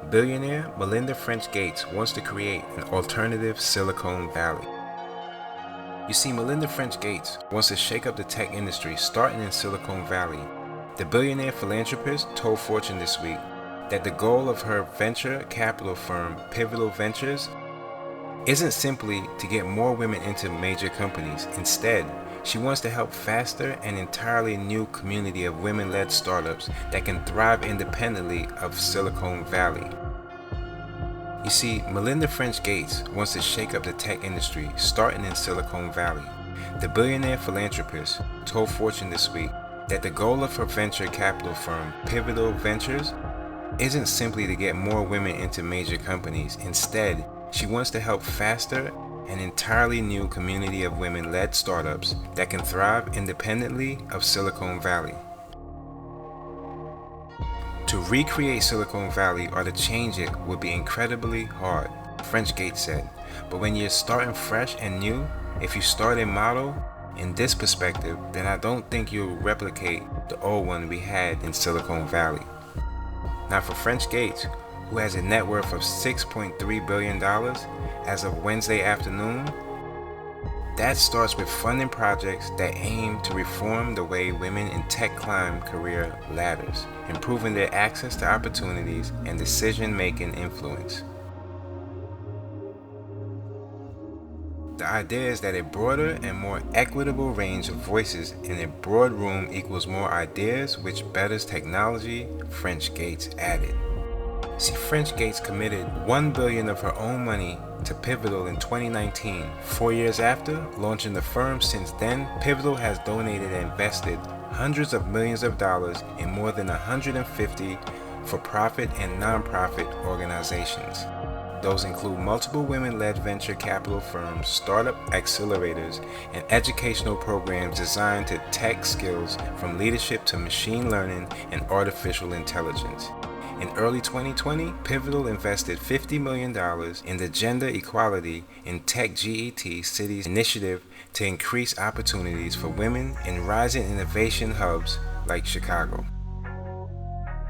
Billionaire Melinda French Gates wants to create an alternative Silicon Valley. You see, Melinda French Gates wants to shake up the tech industry starting in Silicon Valley. The billionaire philanthropist told Fortune this week that the goal of her venture capital firm, Pivotal Ventures, isn't simply to get more women into major companies. Instead, she wants to help foster an entirely new community of women-led startups that can thrive independently of Silicon Valley. You see, Melinda French Gates wants to shake up the tech industry starting in Silicon Valley. The billionaire philanthropist told Fortune this week that the goal of her venture capital firm, Pivotal Ventures, isn't simply to get more women into major companies. Instead, she wants to help foster an entirely new community of women-led startups that can thrive independently of Silicon Valley. To recreate Silicon Valley or to change it would be incredibly hard, French Gates said. But when you're starting fresh and new, if you start a model in this perspective, then I don't think you'll replicate the old one we had in Silicon Valley. Now for French Gates, who has a net worth of $6.3 billion as of Wednesday afternoon, that starts with funding projects that aim to reform the way women in tech climb career ladders, improving their access to opportunities and decision-making influence. The idea is that a broader and more equitable range of voices in a broad room equals more ideas, which betters technology, French Gates added. See, French Gates committed $1 billion of her own money to Pivotal in 2019. 4 years after launching the firm, since then, Pivotal has donated and invested hundreds of millions of dollars in more than 150 for-profit and non-profit organizations. Those include multiple women-led venture capital firms, startup accelerators, and educational programs designed to tech skills from leadership to machine learning and artificial intelligence. In early 2020, Pivotal invested $50 million in the Gender Equality in Tech GET Cities initiative to increase opportunities for women in rising innovation hubs like Chicago.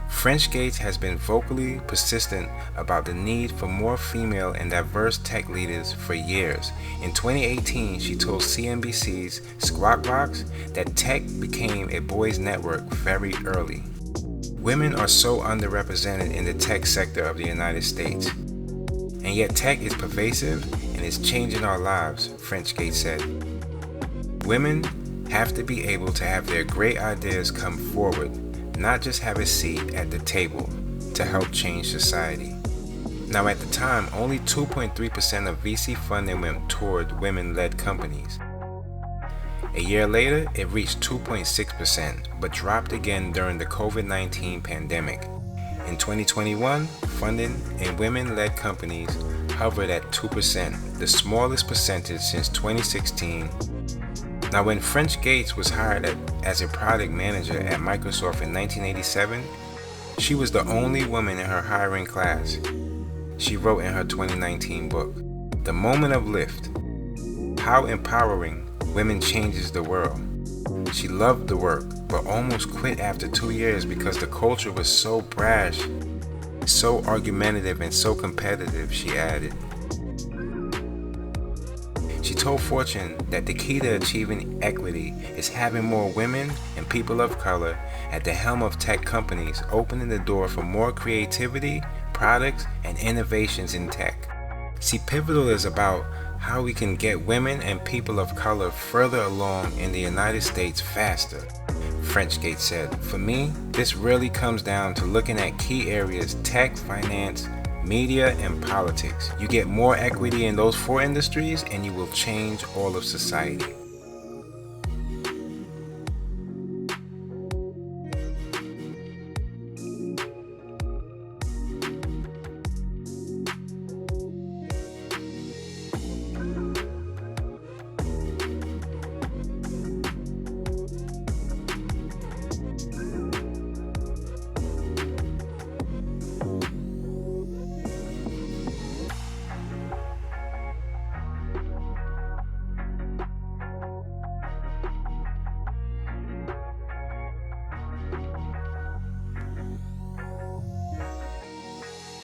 French Gates has been vocally persistent about the need for more female and diverse tech leaders for years. In 2018, she told CNBC's Squawk Box that tech became a boys' network very early. Women are so underrepresented in the tech sector of the United States. And yet tech is pervasive and is changing our lives, French Gates said. Women have to be able to have their great ideas come forward, not just have a seat at the table to help change society. Now at the time, only 2.3% of VC funding went toward women-led companies. A year later, it reached 2.6%, but dropped again during the COVID-19 pandemic. In 2021, funding in women-led companies hovered at 2%, the smallest percentage since 2016. Now, when French Gates was hired as a product manager at Microsoft in 1987, she was the only woman in her hiring class. She wrote in her 2019 book, "The Moment of Lift: How Empowering Women Changes the World." She loved the work, but almost quit after 2 years because the culture was so brash, so argumentative, and so competitive, she added. She told Fortune that the key to achieving equity is having more women and people of color at the helm of tech companies, opening the door for more creativity, products, and innovations in tech. See, Pivotal is about how we can get women and people of color further along in the United States faster, French Gates said. For me, this really comes down to looking at key areas: tech, finance, media, and politics. You get more equity in those four industries and you will change all of society.